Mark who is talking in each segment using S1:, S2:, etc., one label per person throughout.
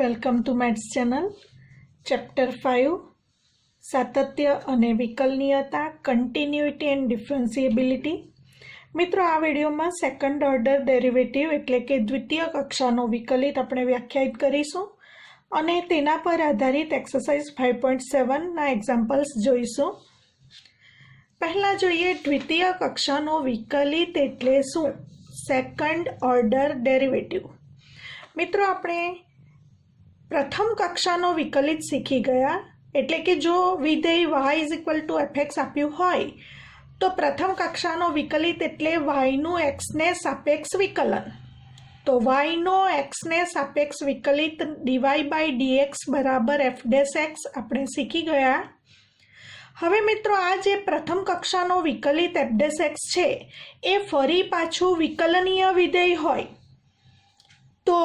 S1: Welcome to maths channel. Chapter 5 સાતત્ય અને વિકલનીયતા, continuity and ડિફરન્સિએબિલિટી. મિત્રો, આ વિડીયોમાં સેકન્ડ ઓર્ડર ડેરિવેટિવ એટલે કે દ્વિતીય કક્ષાનો વિકલિત આપણે વ્યાખ્યાયિત કરીશું અને તેના પર આધારિત એક્સરસાઇઝ 5.7ના એક્ઝામ્પલ્સ જોઈશું. પહેલાં જોઈએ દ્વિતીય કક્ષાનો વિકલિત એટલે શું? Second order derivative. મિત્રો, આપણે પ્રથમ કક્ષાનો વિકલિત શીખી ગયા, એટલે કે જો વિધેય y = fx આપ્યું હોય તો પ્રથમ કક્ષાનો વિકલિત એટલે y નું x ને સાપેક્ષ વિકલન. તો y નો x ને સાપેક્ષ વિકલિત dy/dx બરાબર f' આપણે શીખી ગયા. હવે મિત્રો, આ જે પ્રથમ કક્ષાનો વિકલિત f' છે એ ફરી પાછું વિકલનીય વિધેય હોય તો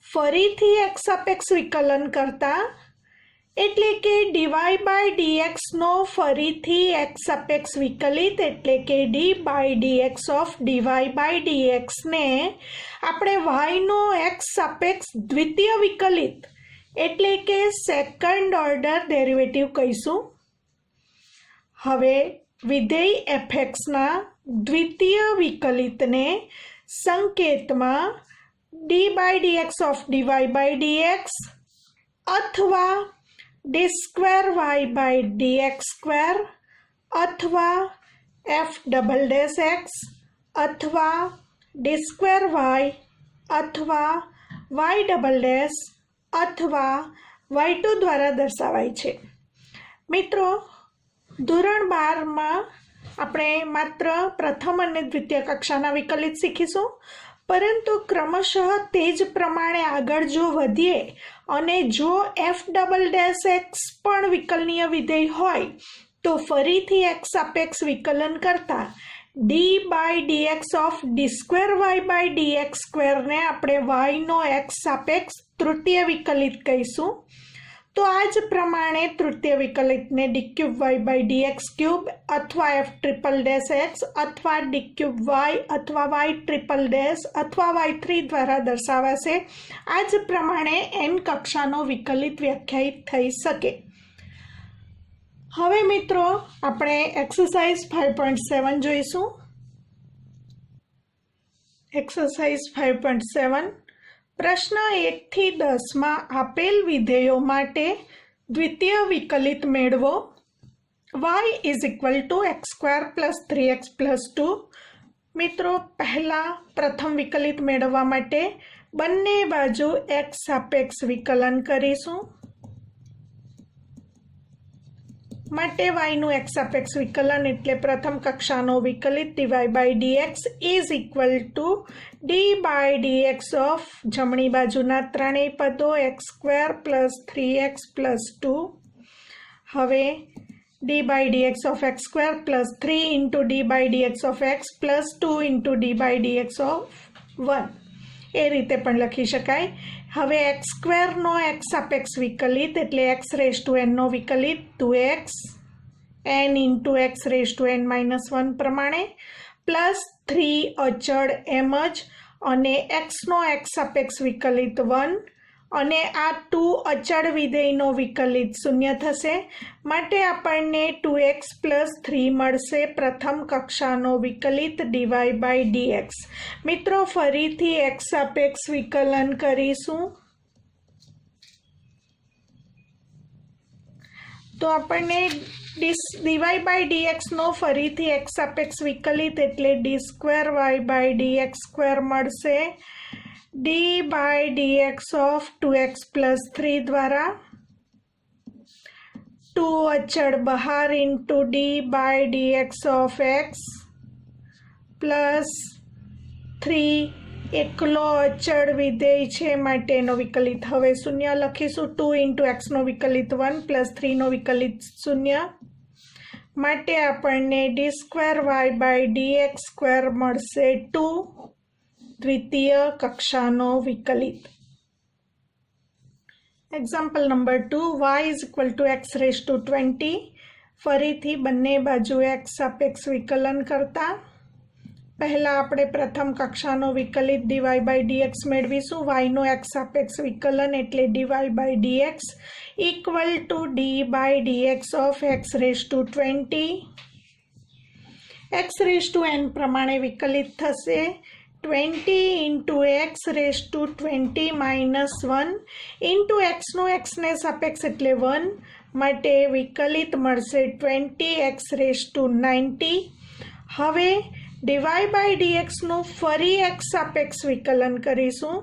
S1: ફરીથી x સાપેક્ષ વિકલન કરતા, એટલે કે dy/dx નો ફરીથી x સાપેક્ષ વિકલિત એટલે કે d/dx ઓફ dy/dx ને આપણે y નો x સાપેક્ષ દ્વિતીય વિકલિત એટલે કે સેકન્ડ ઓર્ડર ડેરિવેટિવ કહીશું. હવે વિધેય fxના દ્વિતીય વિકલિતને સંકેતમાં d/dx ઓફ dy/dx અથવા d²y/dx² અથવા f'(x) અથવા d²y અથવા y' અથવા y2 દ્વારા દર્શાવાય છે. મિત્રો, ધોરણ 12માં આપણે માત્ર પ્રથમ અને દ્વિતીય કક્ષાના વિકલિત શીખીશું, પરંતુ ક્રમશઃ તે જ પ્રમાણે આગળ જો વધીએ અને જો f'(x) પણ વિકલનીય વિધેય હોય તો ફરીથી x સાપેક્ષ વિકલન કરતા d/dx ઓફ d²y/dx² ને આપણે y નો x સાપેક્ષ તૃતીય વિકલિત કહીશું. તો આ જ પ્રમાણે તૃતીય વિકલિતને d3y/dx³ અથવા f'(x) અથવા d3y અથવા y' અથવા y3 દ્વારા દર્શાવાશે. આ જ પ્રમાણે n કક્ષાનો વિકલિત વ્યાખ્યાયિત થઈ શકે. હવે મિત્રો, આપણે એક્સરસાઇઝ 5.7 જોઈશું. એક્સરસાઇઝ 5.7 પ્રશ્ન 1 થી 10 માં આપેલ વિધેયો માટે દ્વિતીય વિકલિત મેળવો. y = x² + 3x + 2. મિત્રો, પહેલા પ્રથમ વિકલિત મેળવવા માટે બંને બાજુ x સાપેક્ષ વિકલન કરીશું. માટે y નું x સાપેક્ષ વિકલન એટલે પ્રથમ કક્ષાનો વિકલિત dy/dx = d/dx ઓફ જમણી બાજુના ત્રણેય પદો x² + 3x + 2. હવે d/dx of x² + 3 × d/dx of x + 2 × d/dx of 1 એ રીતે પણ લખી શકાય. હવે x² નો x સાપેક્ષ વિકલિત એટલે x⁻n નો વિકલિત 2x n × x⁻n-1 પ્રમાણે +3 અચળ એમ જ, અને x નો x સાપેક્ષ વિકલિત 1 અને આ 2 અચળ વિધેયનો વિકલિત 0 થશે. માટે આપણને 2x + 3 મળશે પ્રથમ કક્ષાનો વિકલિત dy/dx. મિત્રો, ફરીથી x સાપેક્ષ વિકલન કરીશું તો આપણને dy/dx નો ફરીથી x સાપેક્ષ વિકલિત એટલે d²y/dx² મળશે d/dx ઓફ 2x + 3 દ્વારા. 2 અચળ બહાર × d/dx ઓફ x + 3 એકલો અચળ વિધેય છે માટેનો વિકલિત હવે 0 લખીશું. 2 × x નો વિકલિત 1 + 3 નો વિકલિત 0. માટે આપણને d²y/dx² મળશે 2 દ્વિતીય કક્ષાનો વિકલિત. Example number 2, y = x⁻20. ફરીથી બંને બાજુ x સાપેક્ષ વિકલન કરતા पहला आपणे प्रथम कक्षानो विकलित dy बाय dx मेळवीशुं। y नो x सापेक्ष विकलन एटले dy bye dx equal to d by dx of x raise to 20 x raise to n प्रमाणे विकलित थशे 20 into x raise to 20 minus 1 into x नो x ने सापेक्ष एटले 1 माटे विकलित मळशे 20x रेज टू 90। हवे dy बाय dx नु फरी x सापेक्ष विकलन करीशुं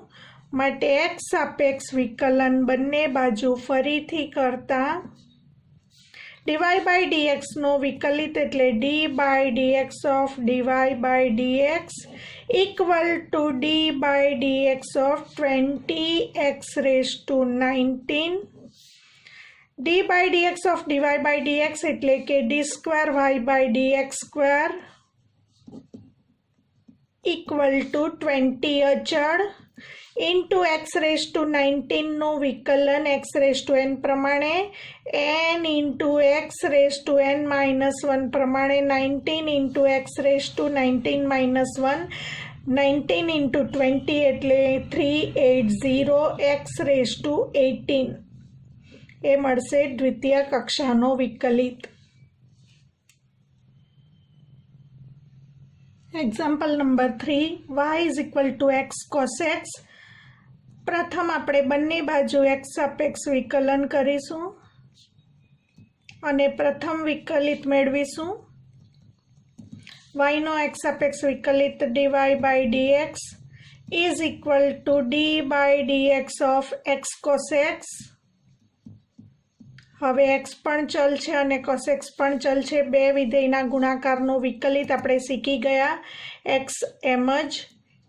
S1: माटे x सापेक्ष विकलन बंने बाजू फरीथी करता dy बाय dx नो विकलित एटले d by dx of dy bye dx equal to d by dx of 20x raise to 19। d by dx of dy bye dx एटले के d square y by dx square equal to 20 अचळ into x raise to 19 नो विकलन एक्स raise to n प्रमाणे n into x raise to n minus 1 प्रमाणे 19 into x raise to 19 minus 1 19 into 20 एटले 380 x raise to 18 ए मळशे द्वितीय कक्षानो विकलित। Example number 3 y is equal to x cos x। प्रथम आपणे बंने बाजू x सापेक्ष विकलन करीशुं अने प्रथम विकलित मेळवीशुं। y नो x सापेक्ष विकलित dy bye dx is equal to d by dx of x cos x। हवे x पण चल छे अने cos x पण चल छे। बे विधेयना गुणाकारनो विकलित आपणे शीखी गया। x एमज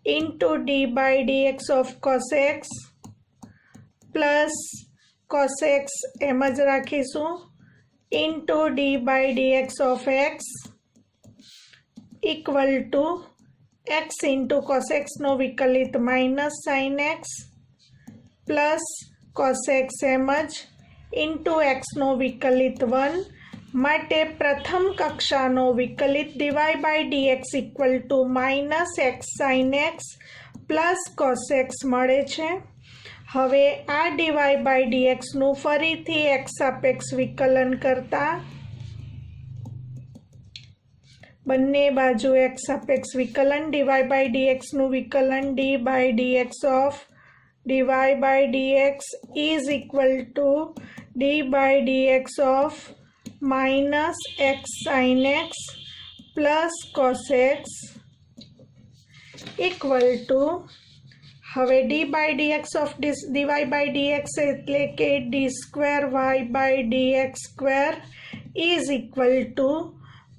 S1: into d by dx of cos x plus cos x एमज राखीशुं into d by dx of x equal to x into cos x नो विकलित minus sin x plus cos x एमज इंटू एक्स नो विकलित 1 माटे प्रथम कक्षानो विकलित dy bye dx equal to minus x sin x plus cos x मळे छे। हवे आ dy बाय dx नु फरीथी x सापेक्ष विकलन करता बंने बाजू x सापेक्ष विकलन dy बाय dx नु विकलन d by dx of dy bye dx is equal to d by dx of minus x sin x plus cos x equal to हवे d by dx of dy bye dx एटले के d square y by dx square is equal to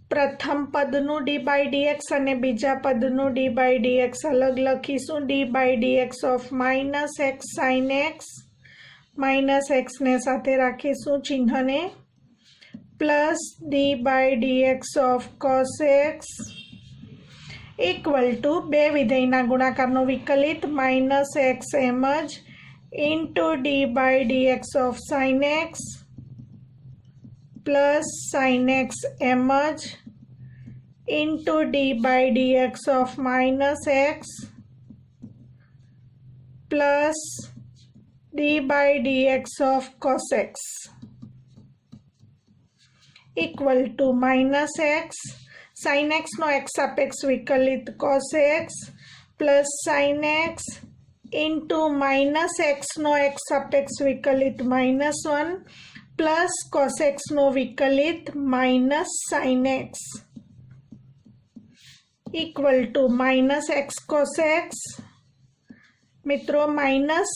S1: प्रथम पदनु d by dx अने बीजा पदनु d by dx अलग लखीशुं। d by dx of minus x sin x minus x ने साथे राखीशुं चिन्ह ने plus d by dx of cos x equal to बे विधेयना गुणाकारनो विकलित माइनस x एमज into d by dx of sin x plus sin x एमज into d by dx of minus x plus d by dx of cos x equal to minus x sin x नो x सापेक्ष विकलित cos x plus sin x into minus x नो x सापेक्ष विकलित minus 1 plus cos x नो विकलित minus sin x equal to minus x cos x। मित्रों minus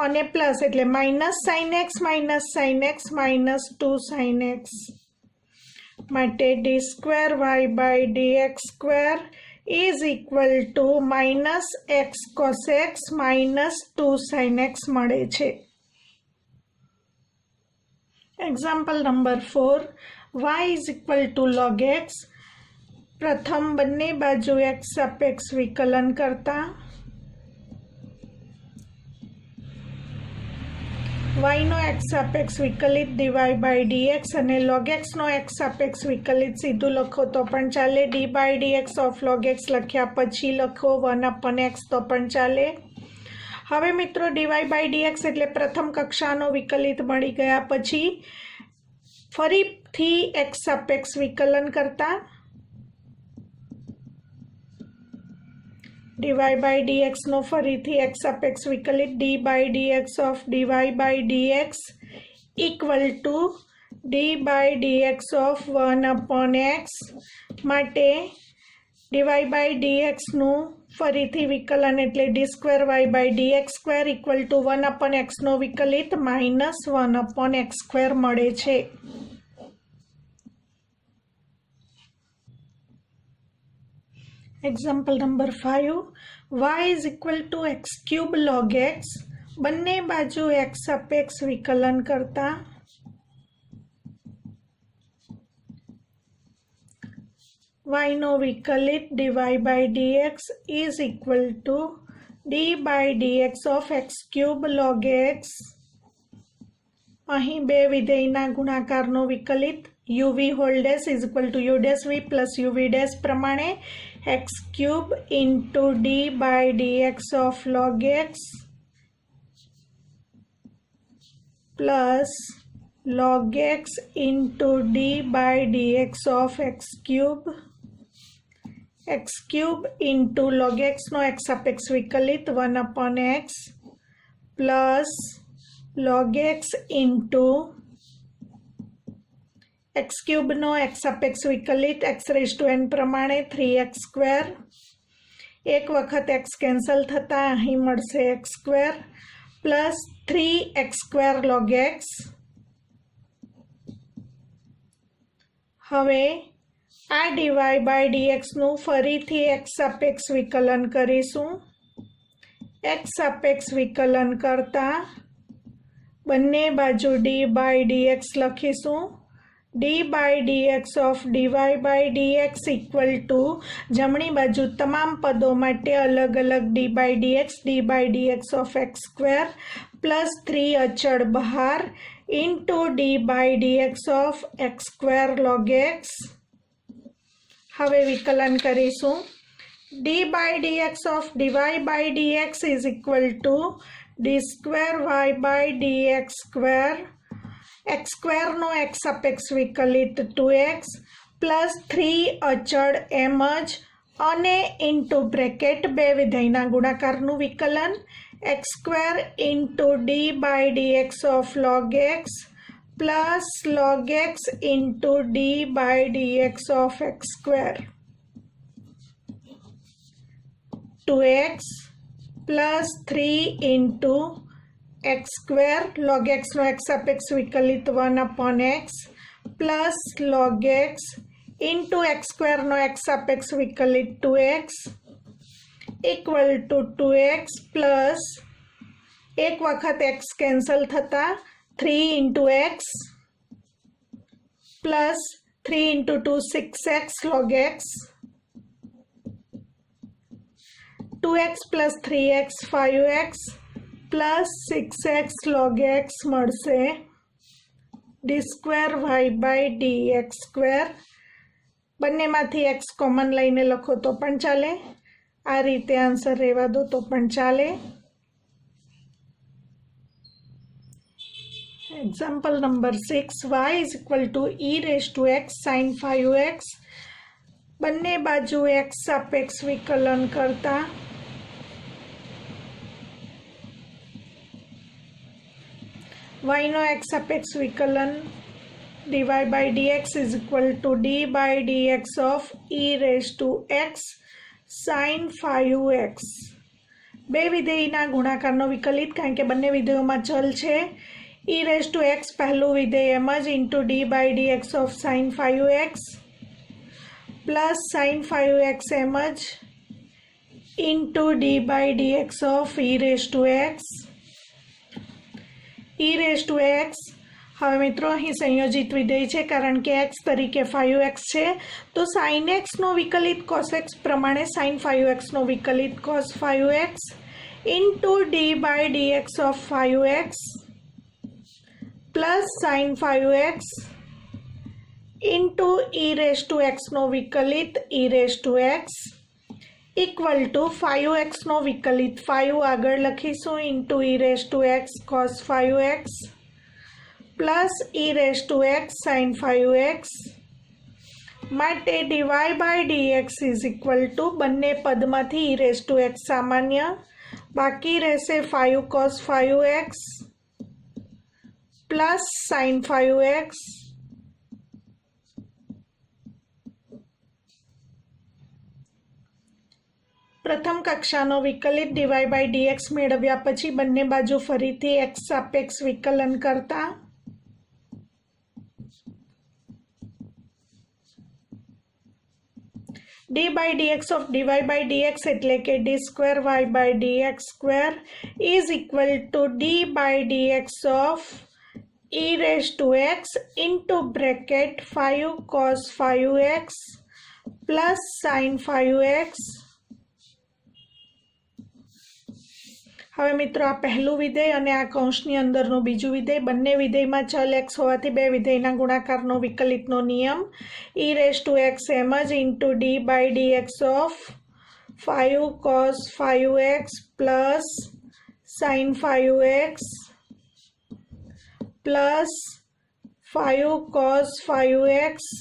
S1: अने plus एटले minus sin x minus 2 sin x माटे d square y by dx square is equal to minus x cos x minus 2 sin x मळे छे। Example number 4 y is equal to log x। प्रथम बंने बाजू x सापेक्ष विकलन करता y નો x સાપેક્ષ વિકલિત dy બાય dx અને log x નો x સાપેક્ષ વિકલિત સીધું લખો તો પણ ચાલે. d by dx of log x લખ્યા પછી લખો 1/x તો પણ ચાલે. હવે મિત્રો dy બાય dx એટલે પ્રથમ કક્ષાનો વિકલિત મળી ગયા પછી ફરીથી x સાપેક્ષ વિકલન કરતા dy બાય dx નો ફરીથી x સાપેક્ષ વિકલિત d by dx of dy by dx equal to d by dx of 1/x માટે dy બાય dx નું ફરીથી વિકલન એટલે d2y by dx² equal to 1/x નો વિકલિત માઇનસ 1/x² મળે છે. Example number 5 y is equal two x³ log x બંને બાજુ x સાપેક્ષ વિકલન કરતા y નો વિકલિત dy by dx is equal to d by dx of x³ log x. અહીં બે વિધેયના ગુણાકારનો વિકલિત uv whole dash is equal to u dash v plus uv dash પ્રમાણે x³ into d by dx of log x plus log x into d by dx of x³ into log x નો x સાપેક્ષ વિકલિત 1/x plus log x into x³ નો x સાપેક્ષ વિકલિત x⁻n પ્રમાણે 3x². એક વખત x કેન્સલ થતા અહીં મળશે x² plus 3x² log x. હવે આ dy બાય dx નું ફરીથી x સાપેક્ષ વિકલન કરીશું. x સાપેક્ષ વિકલન કરતા બંને બાજુ d બાય dx લખીશું. d by dx of dy by dx equal to જમણી બાજુ તમામ પદો માટે અલગ અલગ d by dx of x² plus 3 અચળ બહાર into d by dx of x² log x. હવે વિકલન કરીશું. d by dx of dy by dx is equal to d²y by dx². x² નો x સાપેક્ષ વિકલિત 2x પ્લસ 3 અચળ એમ જ અને ઇન્ટુ બ્રેકેટ બે વિધેયના ગુણાકારનું વિકલન x² into d by dx of log x plus log x into d by dx of x². 2x plus 3 into x² log x નો x સાપેક્ષ વિકલિત 1/x plus log x into x² નો x સાપેક્ષ વિકલિત 2x equal to 2x plus એક વખત x cancel થતા 3 into x plus 3 into 2 6x log x. 2x plus 3x 5x plus 6x log x મળશે d²y બાય dx². બંનેમાંથી x common લઈને લખો તો પણ ચાલે. આ રીતે આન્સર રહેવા દો તો પણ ચાલે. Example number 6 y is equal two e⁻x sin 5x બંને બાજુ x સાપેક્ષ વિકલન કરતા y નો x સાપેક્ષ વિકલન dy by dx is equal to d by dx of e⁻x sin 5x. બે વિધેયના ગુણાકારનો વિકલિત કારણ કે બંને વિધેયોમાં ચલ છે. e⁻x પહેલું વિધેય એમ જ into d by dx of sin 5x plus sin 5x એમ જ into d by dx of e⁻x. e⁻x હવે મિત્રો અહીં સંયોજિત વિધેય છે કારણ કે x તરીકે 5x છે તો sin x નો વિકલિત cos x પ્રમાણે sin 5x નો વિકલિત cos 5x into d by dx of 5x plus sine 5x into e raise to x नो विकलित e raise to x equal to 5x नो विकलित 5 आगळ लखीशुं into e raise to x cos 5x plus e raise to x sine 5x माटे dy bye dx is equal to बंने पदमांथी e raise to x सामान्य बाकी रहेशे 5 cos 5x plus sine 5x प्रथम कक्षानो विकलित dy बाय dx मेळव्या पछी बंने बाजू फरीथी x सापेक्ष विकलन करता D by dx of dy bye dx एटले के D square y by dx square is equal to D by dx of e raise to x into bracket 5 cos 5x plus sine 5x। हवे मित्रों आ पहलू विधेय अने आ कौंसनी अंदरनो बीजू विधेय बंने विधेयमां चल x होवाथी बे विधेयना गुणाकारनो विकलितनो नियम e रेस टू x एमज into d by dx of 5 cos 5x plus sine 5x plus 5 cos 5x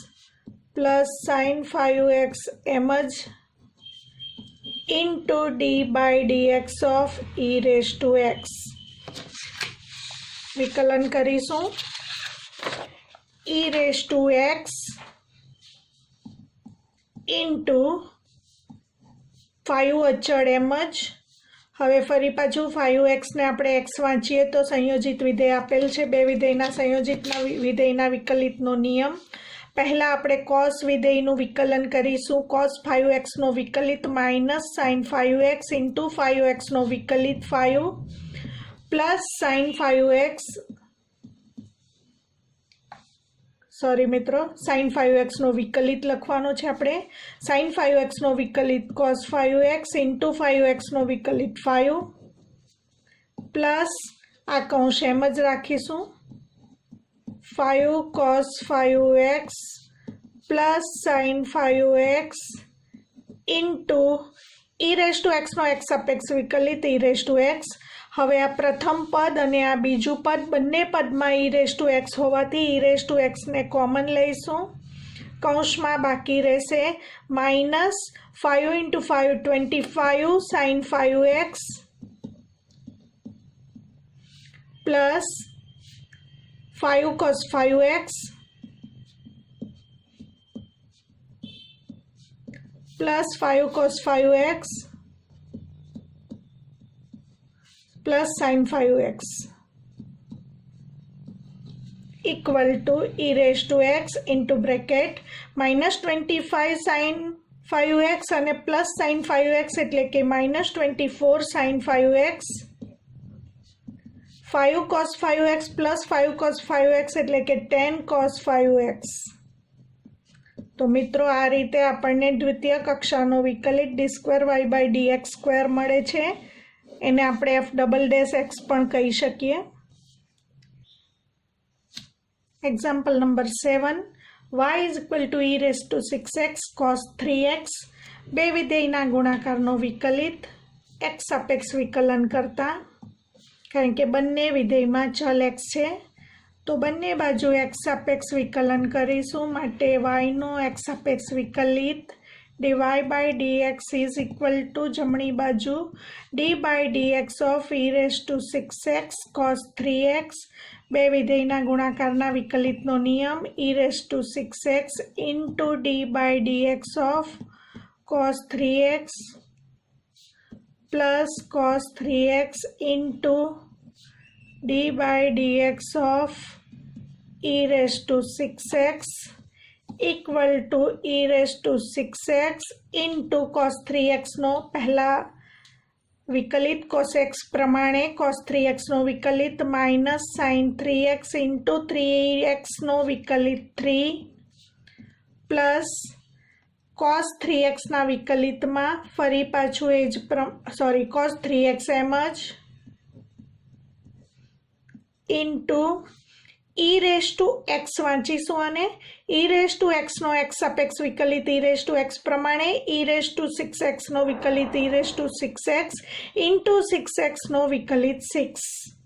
S1: plus sine 5x एमज into d by dx of e raise to x विकलन करीशुं e raise to x into 5 अचळ एमज हवे फरी पाछू 5x ने आपणे x वांचीए तो संयोजित विधेय आपेल छे बे विधेयना संयोजित विधेयना विकलितनो नियम पहला आपणे cos विधेयनु विकलन करीशुं cos 5x नो विकलित minus sin 5x into 5x नो विकलित 5 प्लस sin 5x सॉरी मित्रों sin 5x नो विकलित लखवानो छे आपणे sin 5x नो विकलित cos 5x इंटू 5x नो विकलित 5 प्लस आ कौंस एम ज राखीशुं 5 cos 5x plus sin 5x into e raise to x नो एक्स सापेक्ष विकलित ई रेस टू एक्स हवे आ प्रथम पद अने आ बीजू पद बंने पदमां ई रेस टू एक्स होवाथी ई रेस टू एक्स ने कॉमन लईशुं कौंसमां बाकी रहेशे minus 5 into 5 25 sin 5x plus 5 cos 5x plus 5 cos 5x plus sin 5x equal to e raise to x into bracket minus 25 sin 5x अने plus sin 5x एटले के minus 24 sin 5x 5 cos 5x plus 5 cos 5x एटले के 10 cos 5x। तो मित्रों आ रीते आपणे द्वितीय कक्षानो विकलित d square y by dx square मळे छे एने आपणे f डबल डैश x पण कही शकीए। Example number 7 y is equal to e raise to 6x cos 3x बे विधेयना गुणाकारनो विकलित x सापेक्ष विकलन करता कारण के बंने विधेयमां चल x छे तो बंने बाजू x सापेक्ष विकलन करीशुं माटे y नो x सापेक्ष विकलित dy bye dx is equal to जमणी बाजू d by dx of e raise to 6x cos 3x बे विधेयना गुणाकारना विकलितनो नियम e raise to 6x into d by dx of cos 3x plus cos 3x into d by dx of e raise to 6x equal to e raise to 6x into cos 3x नो पहला विकलित cos x प्रमाणे cos 3x नो विकलित minus sin 3x into 3x नो विकलित 3 plus cos 3x ना विकलित में फरी पाछू एज सॉरी cos 3x एम ज into e raise to x વાંચીશું અને ઈ રેસ ટુ એક્સનો એક્સ સાપેક્ષ વિકલિત ઈ રેસ ટુ એક્સ પ્રમાણે ઈ રેસ ટુ 6xનો વિકલિત e raise to 6x into 6xનો વિકલિત 6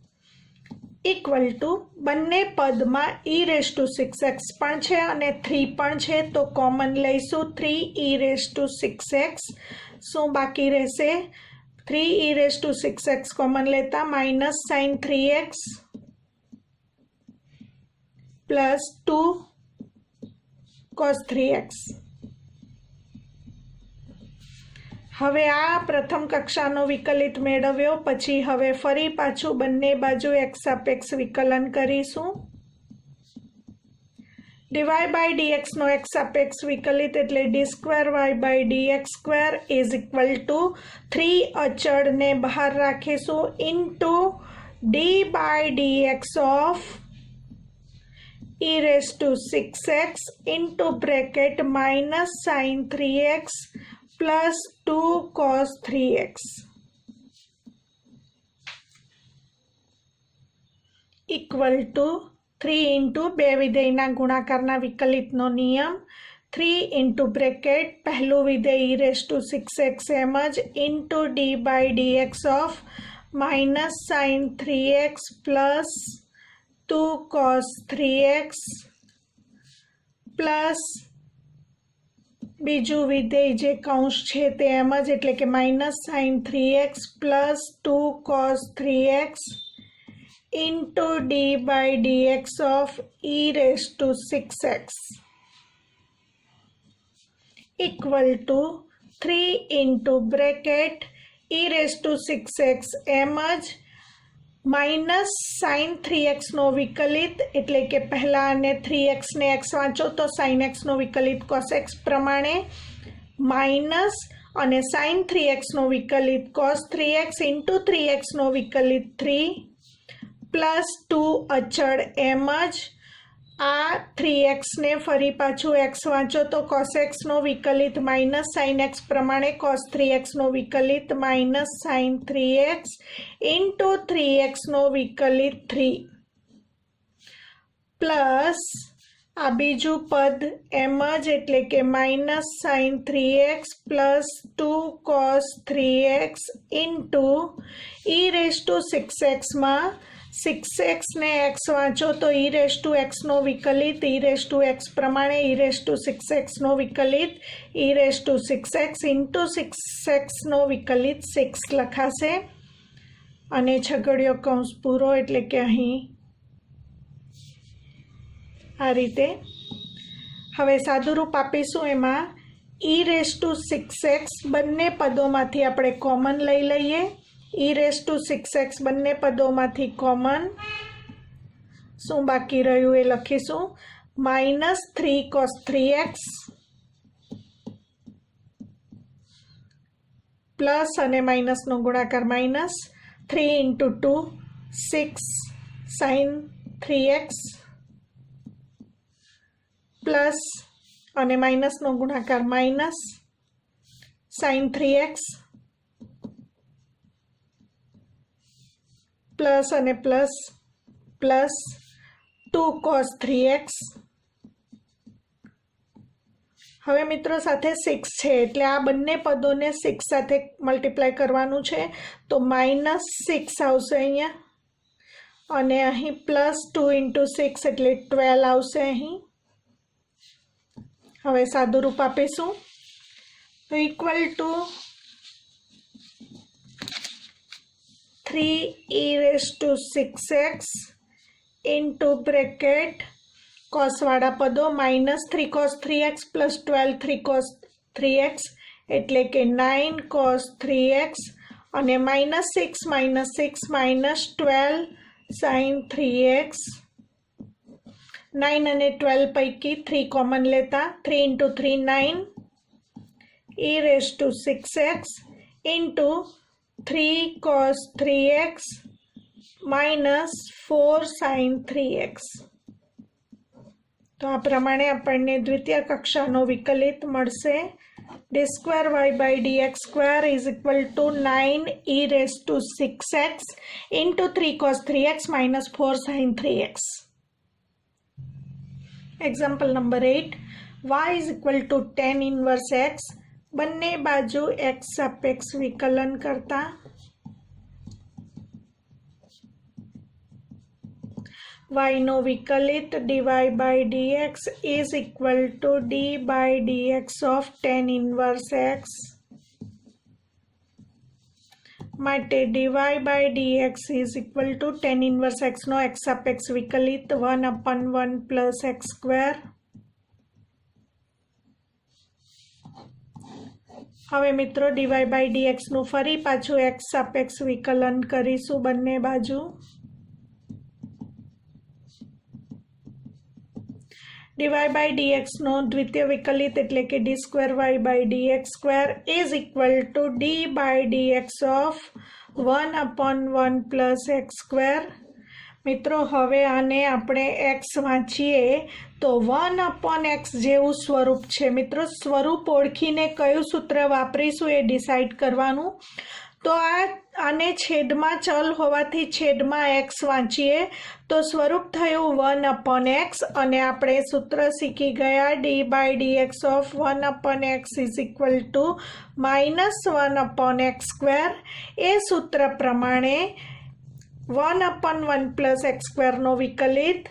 S1: ઇક્વલ ટુ બંને પદમાં ઈ રેસ ટુ 6x પણ છે અને 3 પણ છે, તો કોમન લઈશું 3 ઈ રેસ ટુ 6x. શું બાકી રહેશે? 3 e raise to 6x common લેતા minus sine 3x plus 2 cos 3x. હવે આ પ્રથમ કક્ષાનો વિકલિત મેળવ્યો પછી હવે ફરી પાછું બંને બાજુ x સાપેક્ષ વિકલન કરીશું. dy by dx no x સાપેક્ષ વિકલિત એટલે d2y dx2 is equal two 3 અચળને બહાર રાખીશું into d by dx of e raised to 6x into bracket minus sin 3x plus 2 cos 3x equal to 3 into બે વિધેયના ગુણાકારના વિકલિતનો નિયમ 3 into bracket પહેલું વિધેય e raised to 6x એમ જ into d by dx of minus sin 3x plus 2 cos 3x plus બીજું વિધેય જે કૌંસ છે તે એમ જ એટલે કે minus sine 3x plus 2 cos 3x into d by dx of e raised to 6x equal to 3 into bracket e raised to 6x એમ જ માઇનસ સાઇન 3x નો વિકલિત એટલે કે પહેલા અને 3x ને x વાંચો તો સાઇન x નો વિકલિત cos x પ્રમાણે માઇનસ અને સાઇન 3x નો વિકલિત cos 3x ઇન્ટુ 3x નો વિકલિત 3 પ્લસ 2 અચળ એમ જ આ 3x ને ફરી પાછું x વાંચો તો cos x નો વિકલિત માઇનસ સાઇન x પ્રમાણે cos 3x નો વિકલિત minus sine 3x into 3x નો વિકલિત 3 પ્લસ આ બીજું પદ એમ જ એટલે કે minus sine 3x plus 2 cos 3x into e raise to 6x માં 6x ને x વાંચો તો e રેઝ ટુ x નો વિકલિત e રેઝ ટુ x પ્રમાણે e રેઝ ટુ 6x નો વિકલિત e raise to 6x into 6x નો વિકલિત 6 લખાશે અને છગડીયો કૌંસ પૂરો એટલે કે અહીં આ રીતે. હવે સાદુરૂપ આપીશું એમાં e રેઝ ટુ 6x બંને પદોમાંથી આપણે કોમન લઈ લઈએ. e રેઝ ટુ 6x બંને પદોમાંથી કોમન શું બાકી રહ્યું એ લખીશું માઇનસ 3 cos 3x પ્લસ અને માઇનસનો ગુણાકાર minus 3 into 2 6 sign 3x plus અને માઇનસનો ગુણાકાર માઇનસ સાઇન 3x પ્લસ અને પ્લસ પ્લસ 2 cos 3x. હવે મિત્રો સાથે 6 છે એટલે આ બંને પદોને 6 સાથે મલ્ટીપ્લાય કરવાનું છે તો માઇનસ 6 આવશે અહીંયા અને અહીં પ્લસ 2 ઇન્ટુ 6 એટલે 12 આવશે અહીં. હવે સાદુરૂપ આપીશું તો equal to 3 e raised to 6x into bracket cos વાળા પદો minus 3 cos 3x plus 12 3 cos 3x એટલે કે 9 cos 3x અને minus 6 minus 12 sin 3x 9 અને 12 પૈકી 3 કોમન લેતા 3 into 3 9 e raised to 6x into 3 cos 3x minus 4 sin 3x. તો આ પ્રમાણે આપણને દ્વિતીય કક્ષાનો વિકલિત મળશે d2y by dx2 is equal to 9 e raised to 6x into 3 cos 3x minus 4 sin 3x. Example number 8, y is equal two tan inverse x. બંને બાજુ x સાપેક્ષ વિકલન કરતા y નો વિકલિત dy by dx is equal to d by dx of tan inverse x. માટે dy by dx is equal to tan inverse x નો x સાપેક્ષ વિકલિત 1/1 plus x square. હવે મિત્રો dy by dx નું ફરી પાછું x સાપેક્ષ વિકલન કરીશું બંને બાજુ. dy by dx નો દ્વિતીય વિકલિત એટલે કે d square y by dx square is equal to d by dx of 1/1 plus x square. મિત્રો હવે આને આપણે x વાંચીએ તો 1/x જેવું સ્વરૂપ છે. મિત્રો સ્વરૂપ ઓળખીને કયું સૂત્ર વાપરીશું એ ડિસાઈડ કરવાનું. તો આને છેદમાં ચલ હોવાથી છેદમાં x વાંચીએ તો સ્વરૂપ થયું 1/x અને આપણે સૂત્ર શીખી ગયા d by dx of 1/x is equal to -1/x square. એ સૂત્ર પ્રમાણે 1/1 plus x square નો વિકલિત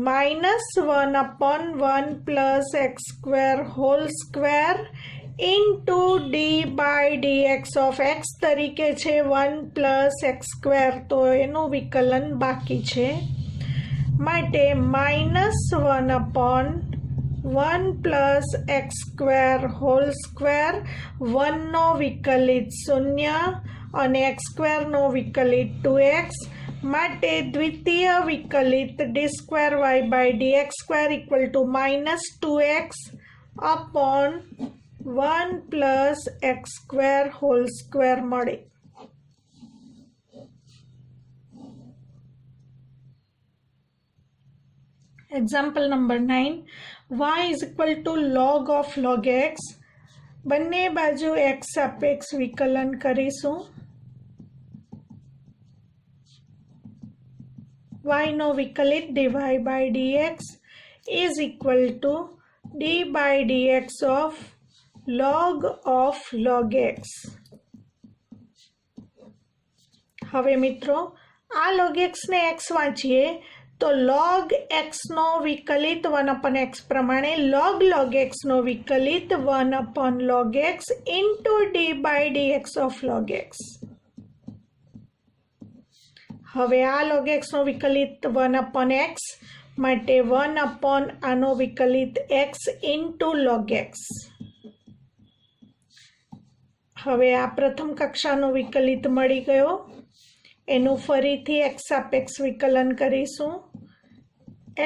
S1: -1/1 plus x square whole square into d by dx of x તરીકે છે 1 plus x square, તો એનું વિકલન બાકી છે. માટે -1/1 plus x square whole square, 1 નો વિકલિત 0 અને x square નો વિકલિત 2x. માટે દ્વિતીય વિકલિત d square y by dx square equal to -2x upon 1 plus x square whole square મળે. Example number 9, y is equal to log of log x. બંને બાજુ x સાપેક્ષ વિકલન કરીશું. y નો વિકલિત dy by dx is equal to d by dx of log x. હવે મિત્રો આ log x ને x વાંચીએ તો log x નો વિકલિત 1/x પ્રમાણે log x નો વિકલિત 1/log x into d by dx of log x. હવે આ log x નો વિકલિત 1/x માટે 1/ આનો વિકલિત x into log x. હવે આ પ્રથમ કક્ષાનો વિકલિત મળી ગયો. એનું ફરીથી x સાપેક્ષ વિકલન કરીશું.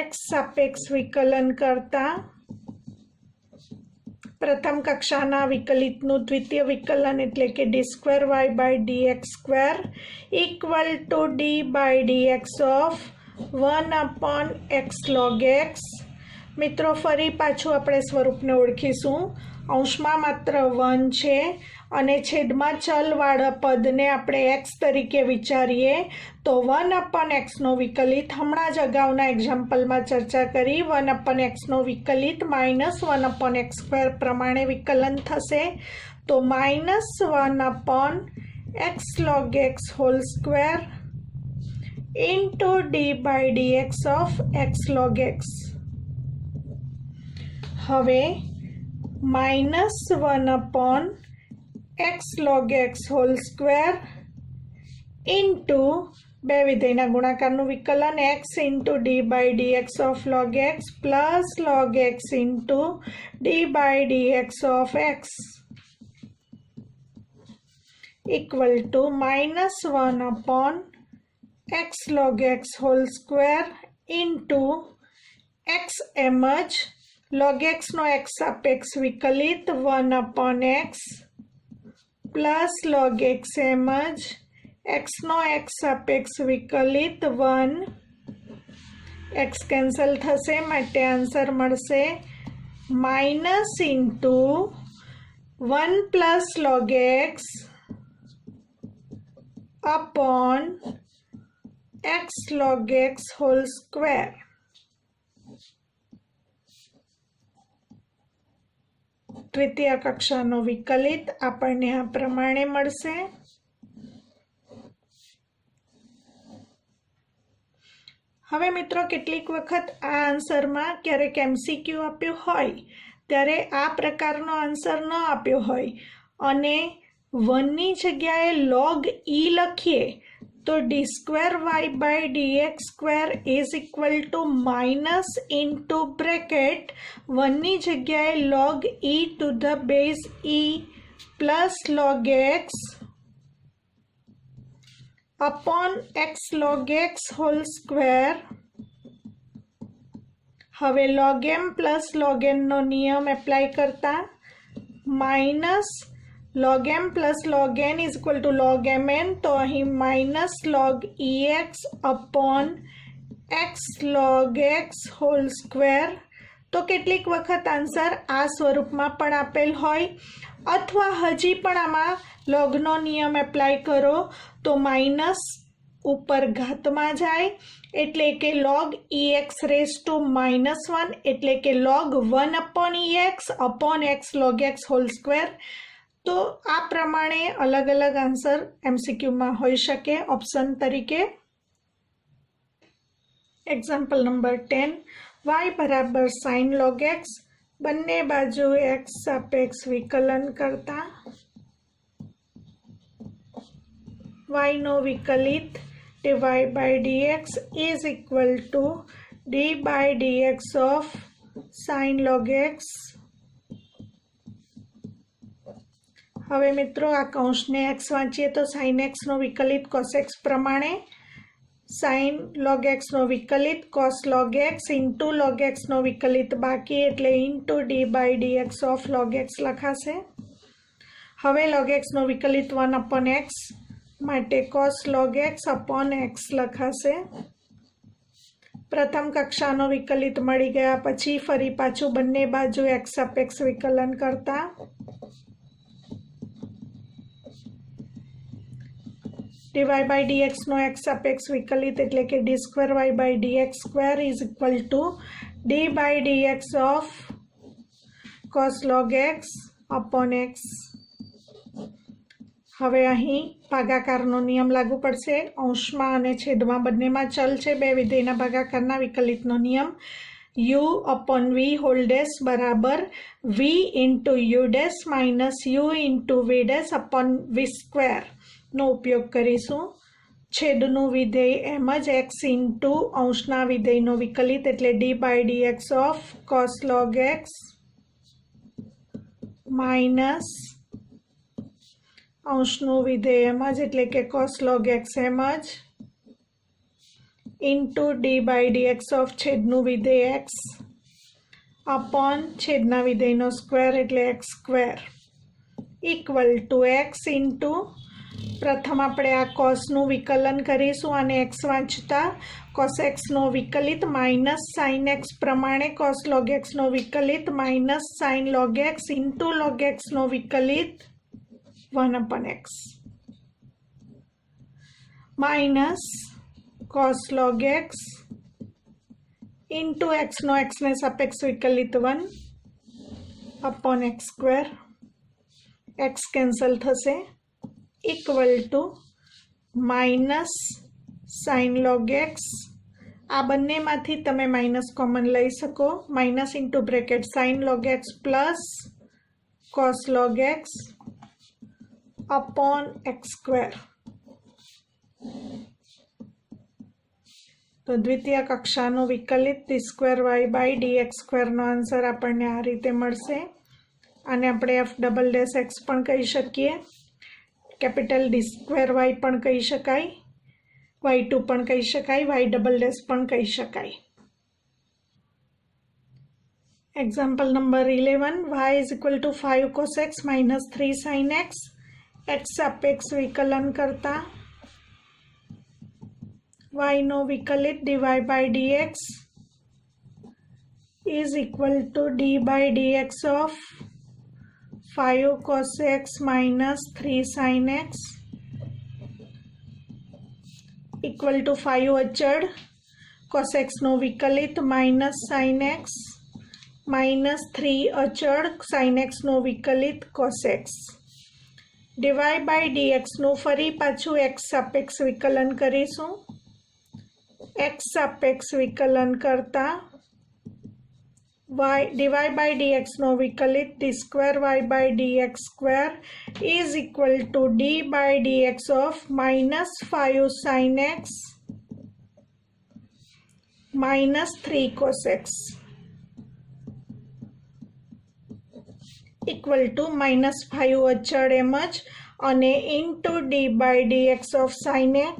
S1: x સાપેક્ષ વિકલન કરતા પ્રથમ કક્ષાના વિકલિતનું દ્વિતીય વિકલન એટલે કે d square y by dx square equal to d by dx of 1/x log x. મિત્રો ફરી પાછું આપણે સ્વરૂપને ઓળખીશું. અંશમાં માત્ર 1 છે અને છેદમાં ચલવાળા પદને આપણે x તરીકે વિચારીએ તો 1/x નો વિકલિત હમણાં જ અગાઉના એક્ઝામ્પલમાં ચર્ચા કરી 1/x નો વિકલિત -1/x square પ્રમાણે વિકલન થશે. તો -1/x log x whole square into d by dx of x log x. હવે -1/x log x whole square into બે વિધેયના ગુણાકારનું વિકલન x into d by dx of log x plus log x into d by dx of x equal to -1/x log x whole square into x એમ જ log x નો x સાપેક્ષ વિકલિત 1/x plus log x એમ જ x નો x સાપેક્ષ વિકલિત 1. x cancel થશે માટે આન્સર મળશે minus into 1 plus log x upon x log x whole square. દ્વિતીય કક્ષાનો વિકલિત આપણને આ પ્રમાણે મળશે। હવે મિત્રો કેટલીક વખત આ આન્સરમાં ક્યારેક MCQ આપ્યું હોય ત્યારે આ પ્રકારનો આન્સર ન આપ્યો હોય અને 1ની જગ્યાએ log e લખીએ तो d²y/dx² is equal to minus into bracket 1ની જગ્યાએ log e to the base e plus log x upon x log x whole square. હવે log m plus log n નો નિયમ એપ્લાય કરતા minus log m plus log n is equal to log mn, तो अहीं minus log ex upon x log x whole square. तो કેટલીક વખત answer આ સ્વરૂપમાં પણ આપેલ હોય અથવા હજી પણ આમાં logનો નિયમ એપ્લાય કરો તો માઇનસ ઉપર ઘાતમાં જાય એટલે કે log ex રેઝ ટુ -1 એટલે કે log 1 upon ex upon x log x whole square. तो आ प्रमाणे अलग अलग आंसर MCQ में होई शके ऑप्शन तरीके। एग्जाम्पल नंबर 10 y बराबर sin log x बन्ने बाजू x सापेक्ष विकलन करता y नो विकलित dy/dx is equal to d/dx of sin log x। હવે મિત્રો આ કૌંસને x વાંચીએ તો sin x નો વિકલિત cos x પ્રમાણે sin log x નો વિકલિત cos log x into log x નો વિકલિત બાકી એટલે into d/dx of log x લખાશે। હવે log x નો વિકલિત 1 upon x માટે cos log x upon x લખાશે। પ્રથમ કક્ષાનો વિકલિત મળી ગયા પછી ફરી પાછું બંને બાજુ x સાપેક્ષ વિકલન કરતા dy/dx નો x સાપેક્ષ વિકલિત એટલે કે d²y/dx² is equal two d/dx of cos log x upon x। હવે અહીં ભાગાકારનો નિયમ લાગુ પડશે। અંશમાં અને છેદમાં બંનેમાં ચલ છે। બે વિધેયના ભાગાકારના વિકલિતનો નિયમ u upon v whole dash બરાબર v into u dash minus u into v dash upon v square નો ઉપયોગ કરીશું। છેદનું વિધેય એમ જ x ઇન્ટુ અંશના વિધેયનો વિકલિત એટલે d/dx of cos log x minus અંશનું વિધેય એમ જ એટલે કે cos log x એમ જ ઇન્ટુ d/dx ઓફ છેદનું વિધેય x अपॉन छेदना विधेयનો સ્ક્વેર એટલે x square equal to x into प्रथम આપણે આ cosનું વિકલન કરીશું અને x વાંચતા cos x નો વિકલિત માઇનસ sin x પ્રમાણે cos log x નો વિકલિત minus sin log x into log x નો વિકલિત 1 upon x minus cos log x into x नो x ने सापेक्ष विकलित 1 upon x square x cancel थशे equal to minus sine log x आ बन्ने मांथी तमे माइनस कॉमन लई सको minus into bracket sine log x plus cos log x upon x square. तो द्वितीय कक्षानो विकलित d²y/dx² નો આન્સર આપણને આ રીતે મળશે। આને આપણે f"x પણ કહી શકીએ, કેપિટલ d²y પણ કહી શકાય, y2 પણ કહી શકાય, y" પણ કહી શકાય। Example number 11 y is equal two 5 cos x minus 3 sin x x સાપેક્ષ વિકલન કરતા y નો વિકલિત dy/dx is equal to d/dx of 5 cos x minus 3 sin x equal to 5 અચળ cos x નો વિકલિત minus sin x -3 અચળ sin x નો વિકલિત cos x dy by dx નું ફરી પાછું x સાપેક્ષ વિકલન કરીશું. x સાપેક્ષ વિકલન કરતા dy by dx નો વિકલિત d2y by dx square is equal to d by dx of -5 sin x -3 cos x equal to -5 અચળ એમ જ અને into d by dx of sin x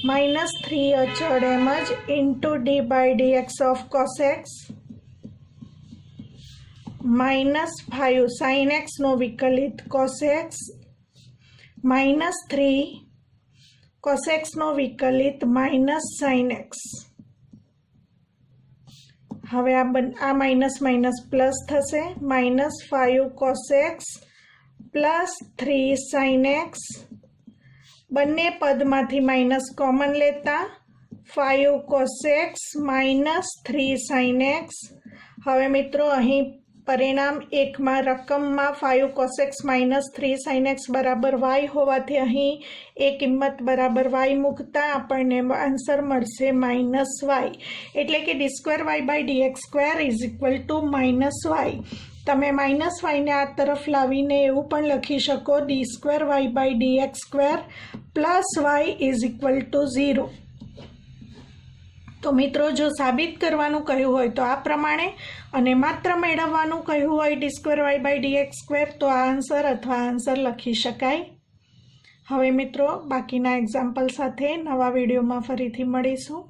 S1: -3 અચળ એમ જ into d by dx of cos x -5 sin x નો વિકલિત cos x -3 cos x નો વિકલિત -sin x. હવે આ માઇનસ માઇનસ પ્લસ થશે. -5 cos x plus 3 sin x બંને પદમાંથી માઇનસ કોમન લેતા 5 cos x -3 sin x. હવે મિત્રો અહીં પરિણામ એકમાં રકમમાં 5 cos x -3 sin x બરાબર y હોવાથી અહીં એ કિંમત બરાબર y મૂકતા આપણને આન્સર મળશે -y. એટલે કે d2y by dx square is equal to -y. તમે -y ને આ તરફ લાવીને એવું પણ લખી શકો d2y by dx square plus y is equal to 0. તો મિત્રો જો સાબિત કરવાનું કહ્યું હોય તો આ પ્રમાણે અને માત્ર મેળવવાનું કહ્યું હોય d2y by dx square તો આ આન્સર અથવા આન્સર લખી શકાય. હવે મિત્રો બાકીના એક્ઝામ્પલ સાથે નવા વિડીયોમાં ફરીથી મળીશું.